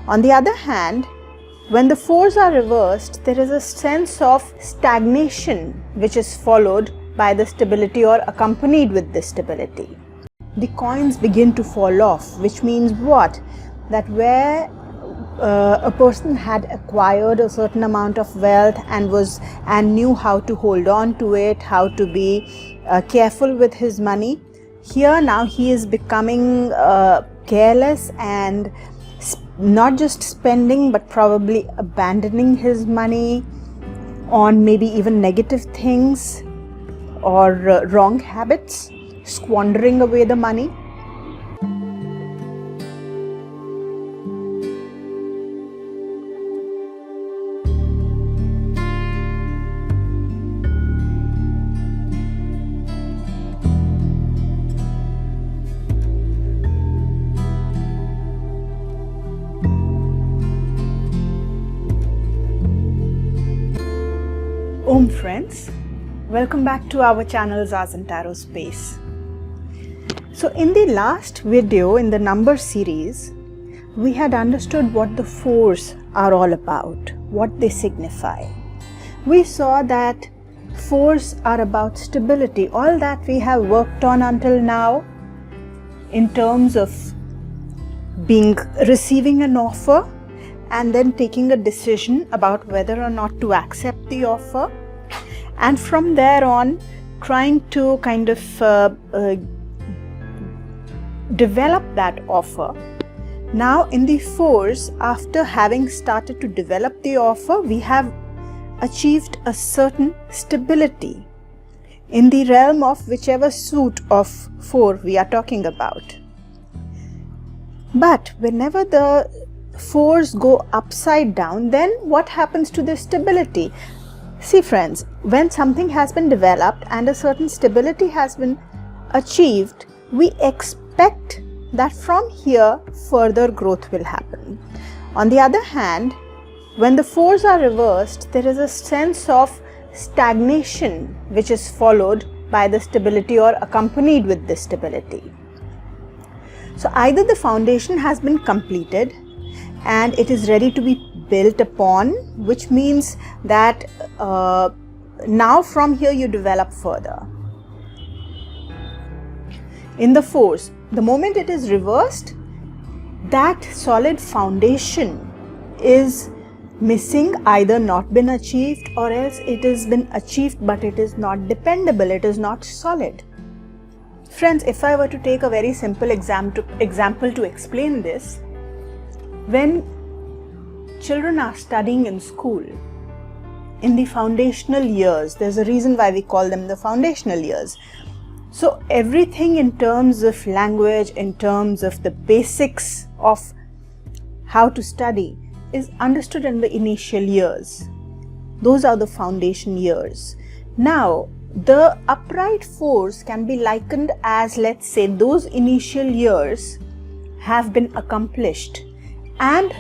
On the other hand, when the fours are reversed, there is a sense of stagnation which is followed by the stability or accompanied with this stability. The coins begin to fall off, which means what? That where a person had acquired a certain amount of wealth and knew how to hold on to it, how to be careful with his money, here now he is becoming careless and not just spending but probably abandoning his money on maybe even negative things or wrong habits, squandering away the money. Aum Friends, welcome back to our channel's Aum Tarot space. So in the last video in the number series, we had understood what the fours are all about, what they signify. We saw that fours are about stability, all that we have worked on until now in terms of receiving an offer and then taking a decision about whether or not to accept the offer, and from there on trying to kind of develop that offer. Now in the fours, after having started to develop the offer, we have achieved a certain stability in the realm of whichever suit of four we are talking about. But whenever the fours go upside down, then what happens to the stability? See friends, when something has been developed and a certain stability has been achieved, we expect that from here further growth will happen. On the other hand, when the fours are reversed, there is a sense of stagnation which is followed by the stability or accompanied with this stability. So either the foundation has been completed and it is ready to be built upon, which means that now from here you develop further. In the fours, the moment it is reversed, that solid foundation is missing, either not been achieved, or else it has been achieved but it is not dependable, it is not solid. Friends, if I were to take a very simple example to explain this, when children are studying in school, in the foundational years, there's a reason why we call them the foundational years. So everything in terms of language, in terms of the basics of how to study is understood in the initial years. Those are the foundation years. Now, the upright fours can be likened as, let's say, those initial years have been accomplished. And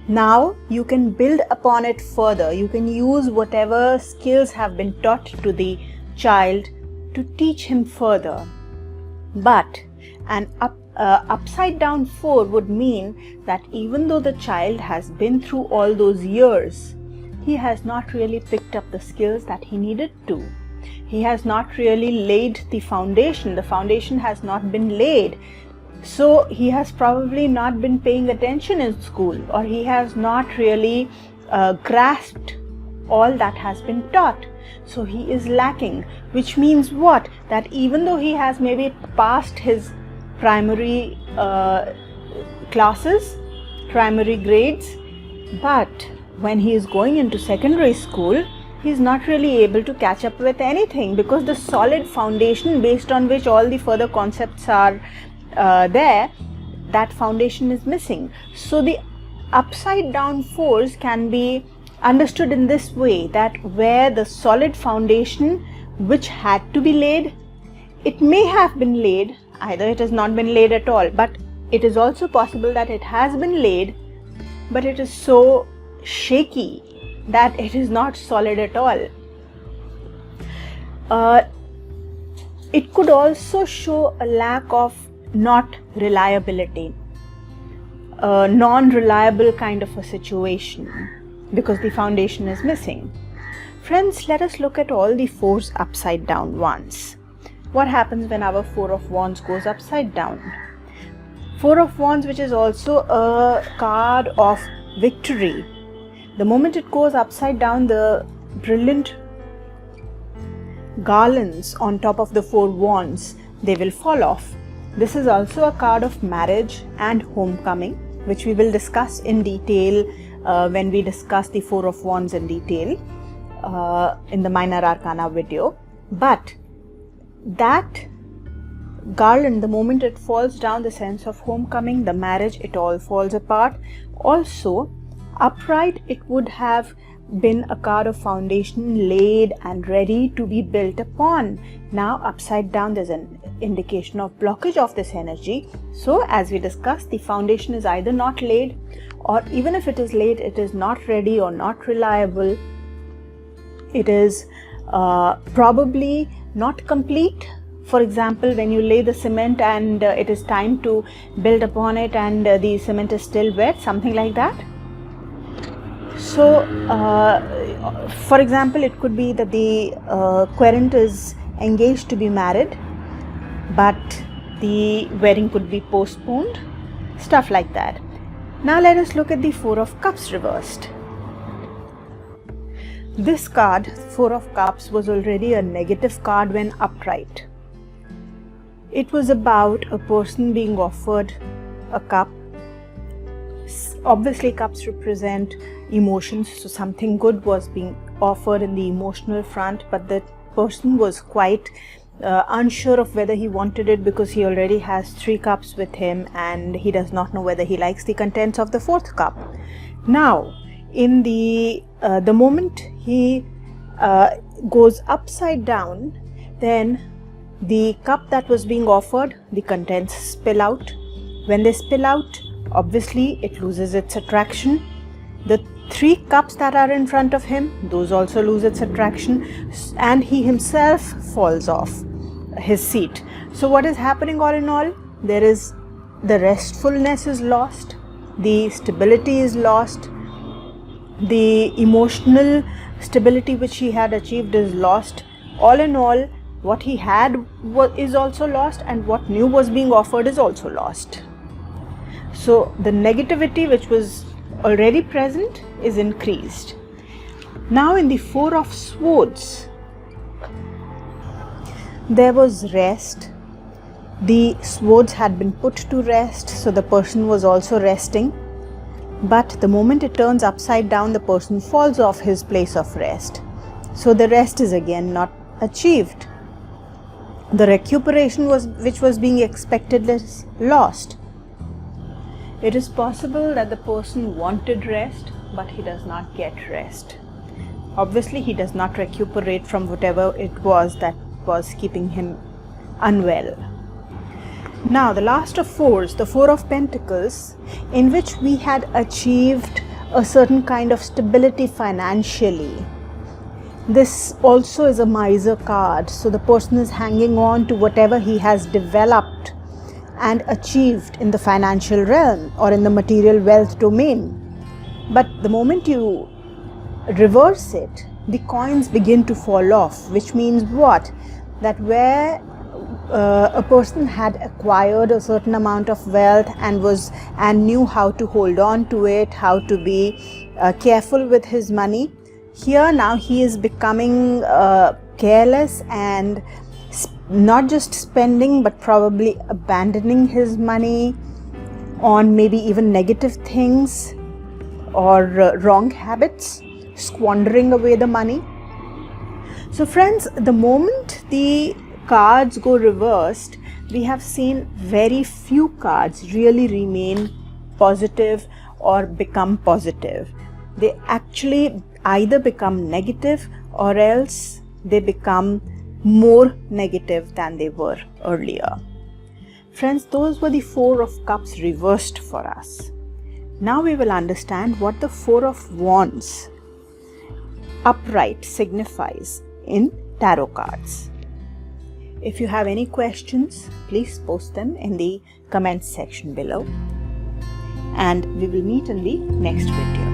now you can build upon it further. You can use whatever skills have been taught to the child to teach him further. But an upside down four would mean that even though the child has been through all those years, he has not really picked up the skills that he needed to. He has not really laid the foundation. The foundation has not been laid. So he has probably not been paying attention in school, or he has not really grasped all that has been taught. So he is lacking, which means what? That even though he has maybe passed his primary classes, primary grades, but when he is going into secondary school, he is not really able to catch up with anything, because the solid foundation based on which all the further concepts are there, that foundation is missing. So the upside down fours can be understood in this way, that where the solid foundation which had to be laid, it may have been laid, either it has not been laid at all, but it is also possible that it has been laid, but it is so shaky that it is not solid at all. It could also show a lack of not reliability. a non-reliable kind of a situation because the foundation is missing. Friends, let us look at all the fours upside down once. What happens when our Four of Wands goes upside down? Four of Wands, which is also a card of victory. The moment it goes upside down, the brilliant garlands on top of the four wands, they will fall off. This is also a card of marriage and homecoming, which we will discuss in detail when we discuss the Four of Wands in detail in the Minor Arcana video. But that garland, the moment it falls down, the sense of homecoming, the marriage, it all falls apart. Also, upright, it would have been a card of foundation laid and ready to be built upon. Now upside down, there's an indication of blockage of this energy. So as we discussed, the foundation is either not laid, or even if it is laid, it is not ready or not reliable. It is probably not complete. For example, when you lay the cement and it is time to build upon it and the cement is still wet, something like that. So, for example, it could be that the querent is engaged to be married, but the wedding could be postponed, stuff like that. Now let us look at the Four of Cups reversed. This card, Four of Cups, was already a negative card when upright. It was about a person being offered a cup. Obviously, cups represent emotions, so something good was being offered in the emotional front, but the person was quite unsure of whether he wanted it because he already has 3 cups with him and he does not know whether he likes the contents of the 4th cup. Now, in the moment he goes upside down, then the cup that was being offered, the contents spill out. When they spill out, obviously it loses its attraction. The 3 cups that are in front of him, those also lose its attraction, and he himself falls off his seat. So what is happening all in all? There is the restfulness is lost, the stability is lost, the emotional stability which he had achieved is lost. All in all, what he had is also lost, and what new was being offered is also lost. So the negativity which was already present is increased. Now in the Four of Swords, there was rest. The swords had been put to rest, so the person was also resting. But the moment it turns upside down, the person falls off his place of rest. So the rest is again not achieved. The recuperation which was being expected is lost. It is possible that the person wanted rest, but he does not get rest. Obviously, he does not recuperate from whatever it was that was keeping him unwell. Now, the last of fours, the Four of Pentacles, in which we had achieved a certain kind of stability financially. This also is a miser card, so the person is hanging on to whatever he has developed and achieved in the financial realm or in the material wealth domain. But the moment you reverse it, the coins begin to fall off, which means what? That where a person had acquired a certain amount of wealth and knew how to hold on to it, how to be careful with his money, here now he is becoming careless and not just spending, but probably abandoning his money on maybe even negative things or wrong habits, squandering away the money. So friends, the moment the cards go reversed, we have seen very few cards really remain positive or become positive. They actually either become negative or else they become more negative than they were earlier. Friends, those were the Four of Cups reversed for us. Now we will understand what the Four of Wands upright signifies in tarot cards. If you have any questions, please post them in the comments section below. and we will meet in the next video.